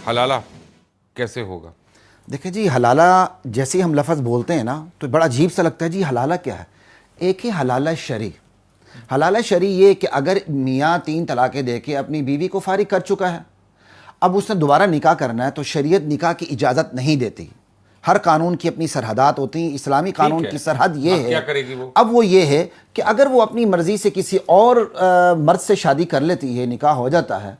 حلالہ کیسے ہوگا؟ دیکھیں جی، حلالہ جیسے ہم لفظ بولتے ہیں نا تو بڑا عجیب سا لگتا ہے جی. حلالہ کیا ہے؟ ایک ہی حلالہ شرعی. حلالہ شرعی یہ کہ اگر میاں 3 طلاقیں دے کے اپنی بیوی کو فارغ کر چکا ہے، اب اس نے دوبارہ نکاح کرنا ہے تو شریعت نکاح کی اجازت نہیں دیتی. ہر قانون کی اپنی سرحدات ہوتی ہیں. اسلامی قانون کی سرحد یہ ہے. کیا کرے گی وہ؟ اب وہ یہ ہے کہ اگر وہ اپنی مرضی سے کسی اور مرد سے شادی کر لیتی ہے، نکاح ہو جاتا ہے،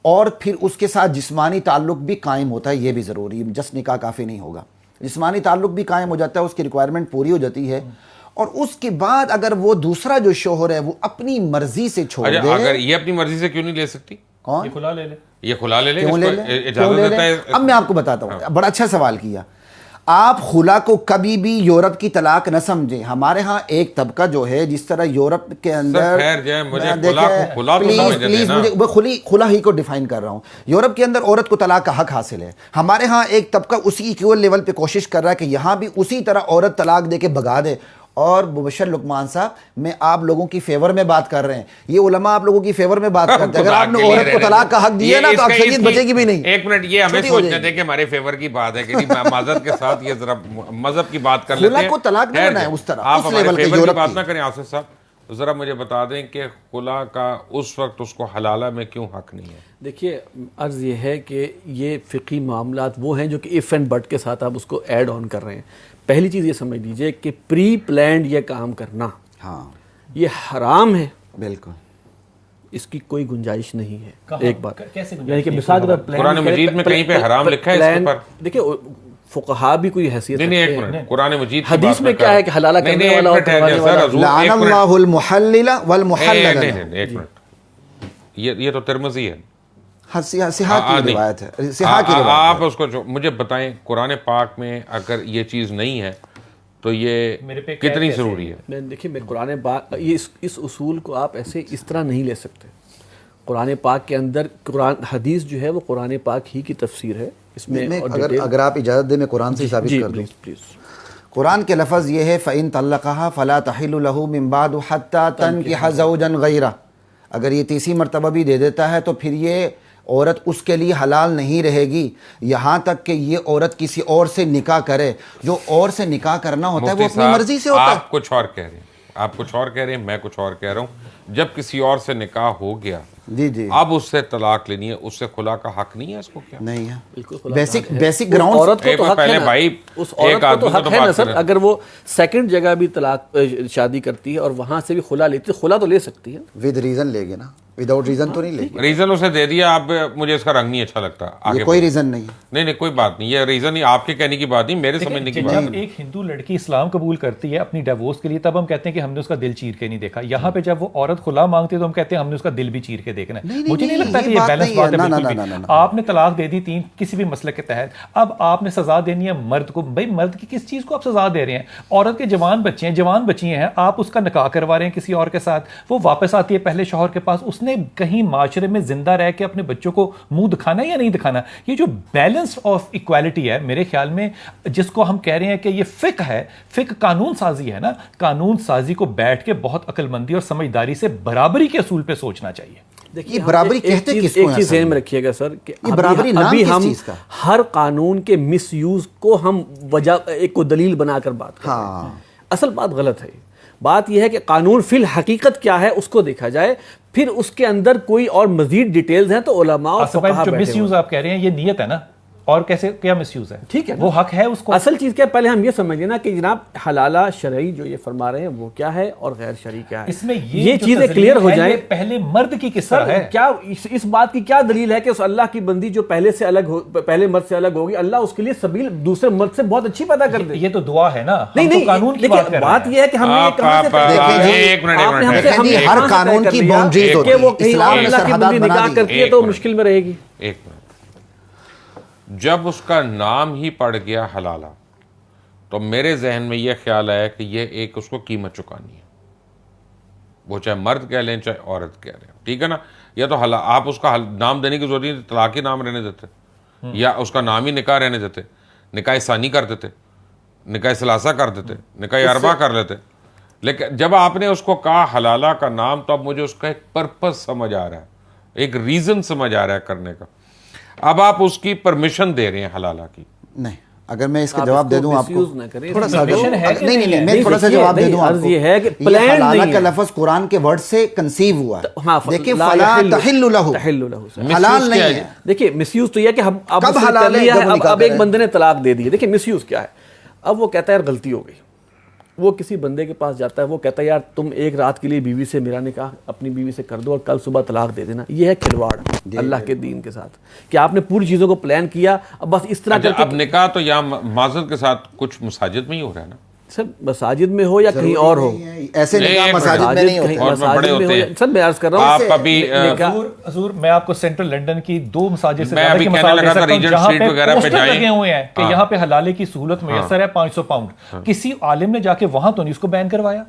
اور پھر اس کے ساتھ جسمانی تعلق بھی قائم ہوتا ہے، یہ بھی ضروری ہے. جس نکاح کافی نہیں ہوگا، جسمانی تعلق بھی قائم ہو جاتا ہے، اس کی ریکوائرمنٹ پوری ہو جاتی ہے. اور اس کے بعد اگر وہ دوسرا جو شوہر ہے وہ اپنی مرضی سے چھوڑ دے. اگر یہ اپنی مرضی سے کیوں نہیں لے سکتی؟ کون؟ یہ کھلا لے لے، کیوں لے لے؟ اجازت دیتا ہے. اب میں آپ کو بتاتا ہوں، بڑا اچھا سوال کیا. آپ خلا کو کبھی بھی یورپ کی طلاق نہ سمجھیں. ہمارے ہاں ایک طبقہ جو ہے جس طرح یورپ کے اندر، پلیز مجھے خلا ہی کو ڈیفائن کر رہا ہوں. یورپ کے اندر عورت کو طلاق کا حق حاصل ہے. ہمارے ہاں ایک طبقہ اسی ایکول لیول پہ کوشش کر رہا ہے کہ یہاں بھی اسی طرح عورت طلاق دے کے بھگا دے. اور مبشر لقمان صاحب، میں آپ لوگوں کی فیور میں بات کر رہے ہیں، یہ علماء آپ لوگوں کی فیور میں بات کرتے ہیں. اگر آپ نے عورت کو طلاق کا حق دیا نا تو اکثریت بچے گی بھی نہیں. ایک منٹ، یہ ہمیں سوچنے دیں کہ ہمارے فیور کی بات ہے کہ معذرت کے ساتھ یہ ذرا مذہب کی بات کر لیتے ہیں. خلا کو طلاق نہیں ہے اس طرح، آپ اس ہمارے لیول پہ فیور کی یورپ بات کی. نہ کریں. آصف صاحب ذرا مجھے بتا دیں کہ خلا کا اس وقت اس کو حلالہ میں کیوں حق نہیں ہے؟ دیکھیے، عرض یہ ہے کہ یہ فقہی معاملات وہ ہیں جو کہ ایف اینڈ بٹ کے ساتھ آپ اس کو ایڈ آن کر رہے ہیں. پہلی چیز یہ سمجھ لیجئے کہ پری پلانڈ یہ کام کرنا یہ حرام ہے. بالکل، اس کی کوئی گنجائش نہیں ہے. ایک بات یعنی کہ مثال قرآن مجید میں کہیں پہ حرام لکھا ہے اس پر؟ دیکھیے، فقہا بھی کوئی حیثیت نہیں، ایک منٹ، قرآن مجید حدیث میں کیا ہے کہ حلالہ کرنے والا اور کروانے والا. لعن اللہ المحلل والمحلل. ایک منٹ، یہ تو ترمذی ہے، صحاح کی روایت ہے، صحاح کی روایت. آپ اس کو مجھے بتائیں قرآن پاک میں اگر یہ چیز نہیں ہے تو یہ کتنی ضروری ہے؟ دیکھیے، قرآن پاک اس اصول کو آپ ایسے اس طرح نہیں لے سکتے. قرآن پاک کے اندر حدیث جو ہے وہ قرآن پاک ہی کی تفسیر ہے. اس میں اگر آپ اجازت دیں میں قرآن سے ثابت کر دوں. پلیز. قرآن کے لفظ یہ ہے فَإِن طَلَّقَهَا فَلَا تَحِلُّ لَهُ مِن بَعْدُ حَتَّى تَنكِحَ زَوْجًا غَيْرَهُ. اگر یہ تیسری مرتبہ بھی دے دیتا ہے تو پھر یہ عورت اس کے لیے حلال نہیں رہے گی یہاں تک کہ یہ عورت کسی اور سے نکاح کرے. جو اور سے نکاح کرنا ہوتا ہے وہ اپنی مرضی سے ہوتا ہے. آپ کچھ اور کہہ رہے ہیں، آپ کچھ اور کہہ رہے ہیں، میں کچھ اور کہہ رہا ہوں. جب کسی اور سے نکاح ہو گیا جی اب اس سے طلاق لینی ہے، اس سے خلا کا حق نہیں ہے. اس کو کیا نہیں ہے؟ Basic ground. عورت کو تو حق ہے نا، اس عورت کو تو حق ہے نا سر. اگر وہ سیکنڈ جگہ بھی طلاق شادی کرتی ہے اور وہاں سے بھی خلا لیتی ہے، خلا تو لے سکتی ہے ود ریزن لے گے نا، وداؤٹ ریزن تو نہیں لے گی. ریزن اسے دے دیا. اب مجھے اس کا رنگ نہیں اچھا لگتا. یہ کوئی ریزن نہیں ہے. نہیں کوئی بات نہیں، یہ ریزن ہی آپ کے کہنے کی بات نہیں، میرے سمجھنے کی بات. جب ایک ہندو لڑکی اسلام قبول کرتی ہے اپنی ڈیورس کے لیے تب ہم کہتے ہیں کہ ہم نے اس کا دل چیر کے نہیں دیکھا. یہاں پہ جب وہ عورت خلا مانگتی ہے تو ہم کہتے ہیں ہم نے اس کا دل بھی چیر کے دیکھنا ہے. مجھے نہیں لگتا کہ یہ بیلنس بات ہے. بالکل بھی آپ نے طلاق دے دی 3 کسی بھی مسئلے کے تحت، اب آپ نے سزا دینی ہے مرد کو. بھائی مرد کی کس چیز کو آپ سزا دے رہے ہیں؟ عورت کے جوان بچے ہیں، جوان بچیاں ہیں، آپ اس کا نکاح کروا رہے ہیں کسی اور کے ساتھ، وہ واپس آتی ہے پہلے شوہر کے پاس. اس نے کہیں معاشرے میں زندہ رہ کے اپنے بچوں کو منہ دکھانا ہے یا نہیں دکھانا؟ یہ جو بیلنس آف ایکوالٹی ہے میرے خیال میں، جس کو ہم کہہ رہے ہیں کہ یہ فقہ ہے، فقہ قانون سازی ہے نا. قانون سازی کو بیٹھ کے بہت عقل مندی اور سمجھداری سے برابری کے اصول پہ سوچنا چاہیے. دیکھیے برابری کہتے کس کو؟ ایک چیز ذہن میں رکھیے گا سر کہ ابھی ہم ہر قانون کے مس یوز کو ہم وجہ ایک کو دلیل بنا کر بات کرتے ہیں. اصل بات غلط ہے. بات یہ ہے کہ قانون فی الحقیقت کیا ہے اس کو دیکھا جائے، پھر اس کے اندر کوئی اور مزید ڈیٹیلز ہیں تو علماء اور فقہا جو مس یوز آپ کہہ رہے ہیں یہ نیت ہے نا، اور کیسے کیا مس یوز ہے؟ ٹھیک ہے، وہ حق ہے اس کو. اصل چیز کیا ہے پہلے ہم یہ سمجھ لینا کہ جناب حلالہ شرعی جو یہ فرما رہے ہیں وہ کیا ہے اور غیر شرعی کیا ہے. اس میں یہ چیزیں کلیئر ہو جائیں. پہلے مرد کی کس طرح ہے؟ کیا اس بات کی کیا دلیل ہے کہ اس اللہ کی بندی جو پہلے مرد سے الگ ہوگی اللہ اس کے لیے سبیل دوسرے مرد سے بہت اچھی پیدا کر دے. یہ تو دعا ہے نا. نہیں قانون کی بات کر رہے ہیں. بات یہ ہے کہ ہم نے کہاں سے ہر قانون کی باؤنڈریز ہوتی ہیں. اسلام میں اللہ کی بندی نکاح کرتی ہے تو مشکل میں رہے گی. ایک منٹ، جب اس کا نام ہی پڑ گیا حلالہ تو میرے ذہن میں یہ خیال آیا کہ یہ ایک اس کو قیمت چکانی ہے. وہ چاہے مرد کہہ لیں چاہے عورت کہہ لیں، ٹھیک ہے نا. یا تو آپ اس کا نام دینے کی ضرورت نہیں، طلاقی نام رہنے دیتے، یا اس کا نام ہی نکاح رہنے دیتے، نکاح ثانی کر دیتے، نکاح ثلاثہ کر دیتے، نکاح اربعہ کر لیتے. لیکن جب آپ نے اس کو کہا حلالہ کا نام تو اب مجھے اس کا ایک پرپس سمجھ آ رہا ہے، ایک ریزن سمجھ آ رہا ہے کرنے کا. اب آپ اس کی پرمیشن دے رہے ہیں حلالہ کی. نہیں اگر میں اس کا جواب دے دوں آپ کو نہ کریں. تھوڑا سا permission ہے کہ نہیں میں تھوڑا سا جواب دے دوں آپ کو. یہ ہے کہ یہ planned حلالہ نہیں کا ہے. لفظ قرآن کے ورڈ سے کنسیو ہوا ہاں، ہے. دیکھیں لا فلا یحل تحل لہ تحل لہ. حلال نہیں ہے. دیکھیے مس یوز تو یہ ہے کہ ہم اب کب اس نے حلال کر ہے لیا جب وہ ہے، نکاح اب ایک کرے. بندے نے طلاق دے دی ہے. دیکھیں مس یوز کیا ہے. اب وہ کہتا ہے یار غلطی ہو گئی، وہ کسی بندے کے پاس جاتا ہے، وہ کہتا ہے یار تم ایک رات کے لیے بیوی سے میرا نکاح اپنی بیوی سے کر دو اور کل صبح طلاق دے دینا. یہ ہے کھلواڑ اللہ کے دین کے ساتھ کہ آپ نے پوری چیزوں کو پلان کیا. اب بس اس طرح کر اب نکاح تو یہاں معذرت کے ساتھ کچھ مساجد میں ہی ہو رہا ہے نا. سر مساجد میں ہو یا کہیں اور ہو، ایسے نکاح مساجد میں نہیں ہوتے. اور بڑے ہوتے ہیں. سر میں عرض کر رہا ہوں آپ ابھی حضور میں آپ کو سینٹرل لنڈن کی 2 مساجد سے میں زیادہ ابھی کی کہنے مثال دے لگا تھا سکتا ہوں ریجنٹ جہاں اسٹریٹ وغیرہ پہ پوسٹر جائیں لگے ہوئے ہیں کہ یہاں پہ حلالے کی سہولت میسر ہے 500 پاؤنڈ. کسی عالم نے جا کے وہاں تو نہیں اس کو بین کروایا.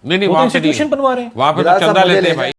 نہیں وہ تو وہاں پہ انسٹیٹیوشن بنوا رہے ہیں. وہاں پہ تو چندہ لیتے ہیں بھائی.